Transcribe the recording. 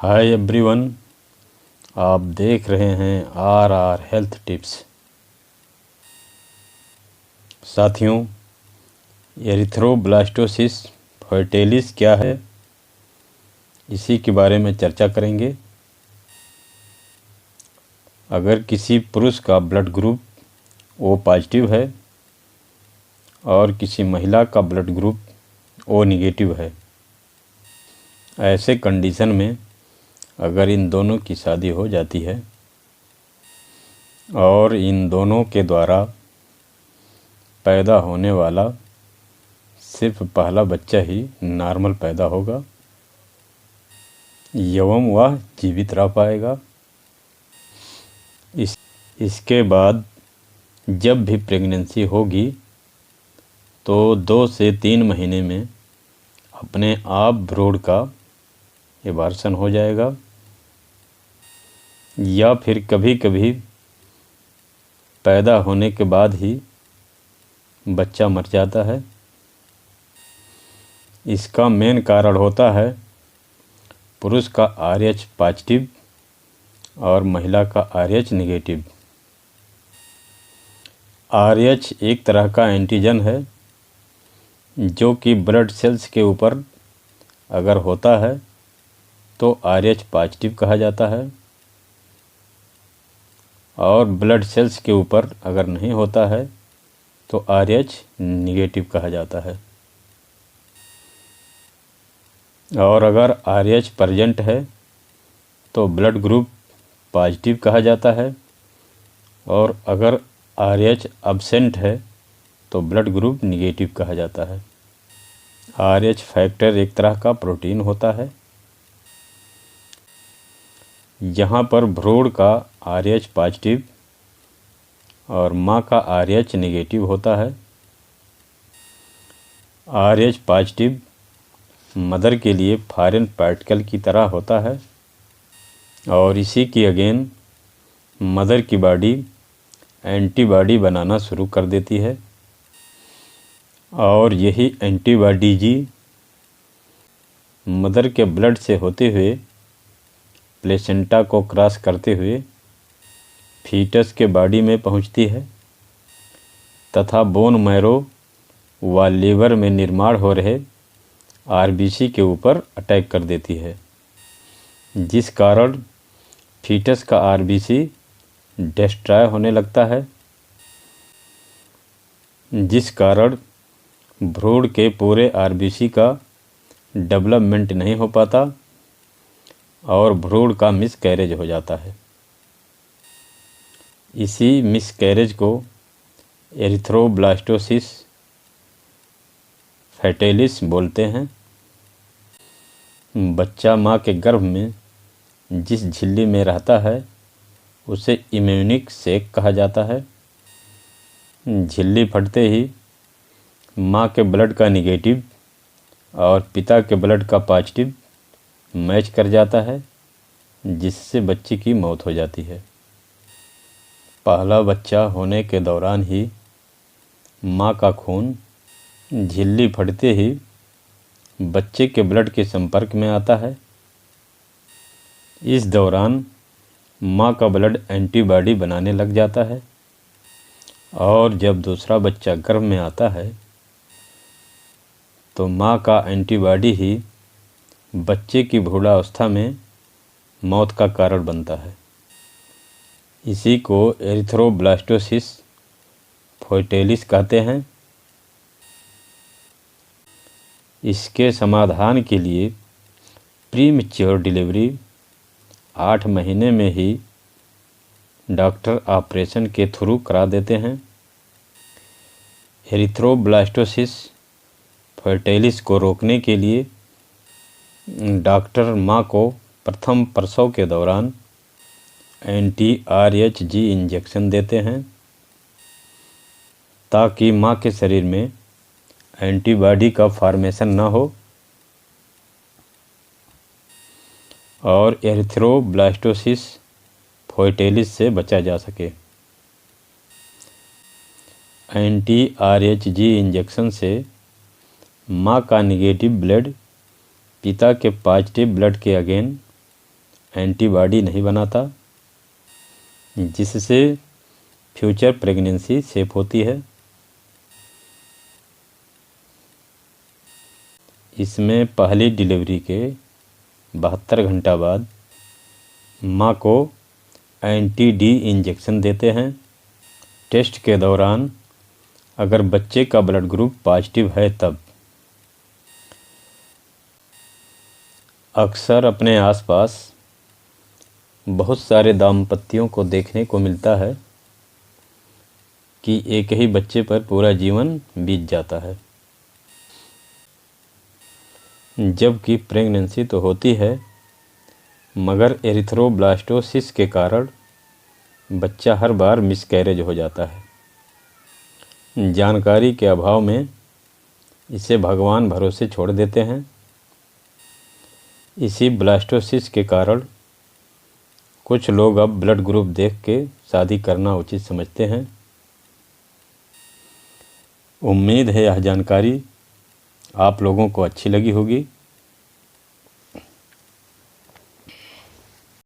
Hi everyone, आप देख रहे हैं आर हेल्थ टिप्स। साथियों, एरिथ्रोब्लास्टोसिस फर्टिलिस क्या है, इसी के बारे में चर्चा करेंगे। अगर किसी पुरुष का ब्लड ग्रुप ओ पॉजिटिव है और किसी महिला का ब्लड ग्रुप ओ नेगेटिव है, ऐसे कंडीशन में अगर इन दोनों की शादी हो जाती है और इन दोनों के द्वारा पैदा होने वाला सिर्फ पहला बच्चा ही नॉर्मल पैदा होगा एवं वह जीवित रह पाएगा। इसके बाद जब भी प्रेगनेंसी होगी तो 2 से 3 महीने में अपने आप भ्रूण का एबॉर्शन हो जाएगा, या फिर कभी कभी पैदा होने के बाद ही बच्चा मर जाता है। इसका मेन कारण होता है पुरुष का RH पॉजिटिव और महिला का RH नेगेटिव। RH एक तरह का एंटीजन है जो कि ब्लड सेल्स के ऊपर अगर होता है तो RH पॉजिटिव कहा जाता है, और ब्लड सेल्स के ऊपर अगर नहीं होता है तो RH निगेटिव कहा जाता है। और अगर RH प्रेजेंट है तो ब्लड ग्रुप पॉजिटिव कहा जाता है, और अगर RH एब्सेंट है तो ब्लड ग्रुप निगेटिव कहा जाता है। RH फैक्टर एक तरह का प्रोटीन होता है। यहाँ पर भ्रूण का RH पॉजिटिव और माँ का RH नेगेटिव होता है। RH पॉजिटिव मदर के लिए फॉरेन पार्टिकल की तरह होता है, और इसी की अगेन मदर की बॉडी एंटीबॉडी बनाना शुरू कर देती है, और यही एंटीबॉडी जी मदर के ब्लड से होते हुए प्लेसेंटा को क्रॉस करते हुए फीटस के बॉडी में पहुंचती है तथा बोन मैरो व लीवर में निर्माण हो रहे RBC के ऊपर अटैक कर देती है, जिस कारण फीटस का RBC डिस्ट्रॉय होने लगता है, जिस कारण भ्रूण के पूरे RBC का डेवलपमेंट नहीं हो पाता और भ्रूण का मिसकैरेज हो जाता है। इसी मिसकैरेज को एरिथ्रोब्लास्टोसिस फर्टिलिस बोलते हैं। बच्चा माँ के गर्भ में जिस झिल्ली में रहता है उसे इम्यूनिक सेक कहा जाता है। झिल्ली फटते ही माँ के ब्लड का नेगेटिव और पिता के ब्लड का पॉजिटिव मैच कर जाता है, जिससे बच्चे की मौत हो जाती है। पहला बच्चा होने के दौरान ही माँ का खून झिल्ली फटते ही बच्चे के ब्लड के संपर्क में आता है। इस दौरान माँ का ब्लड एंटीबॉडी बनाने लग जाता है, और जब दूसरा बच्चा गर्भ में आता है तो माँ का एंटीबॉडी ही बच्चे की भ्रूणावस्था में मौत का कारण बनता है। इसी को एरिथ्रोब्लास्टोसिस फर्टिलिस कहते हैं। इसके समाधान के लिए प्रीमैच्योर डिलीवरी 8 महीने में ही डॉक्टर ऑपरेशन के थ्रू करा देते हैं। एरिथ्रोब्लास्टोसिस फर्टिलिस को रोकने के लिए डॉक्टर माँ को प्रथम प्रसव के दौरान anti-RHG इंजेक्शन देते हैं, ताकि माँ के शरीर में एंटीबॉडी का फॉर्मेशन न हो और एरिथ्रोब्लास्टोसिस फर्टिलिस से बचा जा सके। anti-RHG इंजेक्शन से माँ का नेगेटिव ब्लड पिता के पॉजिटिव ब्लड के अगेन एंटीबॉडी नहीं बनाता, जिससे फ्यूचर प्रेगनेंसी सेफ होती है। इसमें पहली डिलीवरी के 72 घंटा बाद माँ को एंटी-डी इंजेक्शन देते हैं। टेस्ट के दौरान अगर बच्चे का ब्लड ग्रुप पॉजिटिव है तब। अक्सर अपने आसपास बहुत सारे दाम्पत्यों को देखने को मिलता है कि एक ही बच्चे पर पूरा जीवन बीत जाता है, जबकि प्रेगनेंसी तो होती है मगर एरिथ्रोब्लास्टोसिस के कारण बच्चा हर बार मिसकैरेज हो जाता है। जानकारी के अभाव में इसे भगवान भरोसे छोड़ देते हैं। इसी ब्लास्टोसिस के कारण कुछ लोग अब ब्लड ग्रुप देख के शादी करना उचित समझते हैं। उम्मीद है यह जानकारी आप लोगों को अच्छी लगी होगी।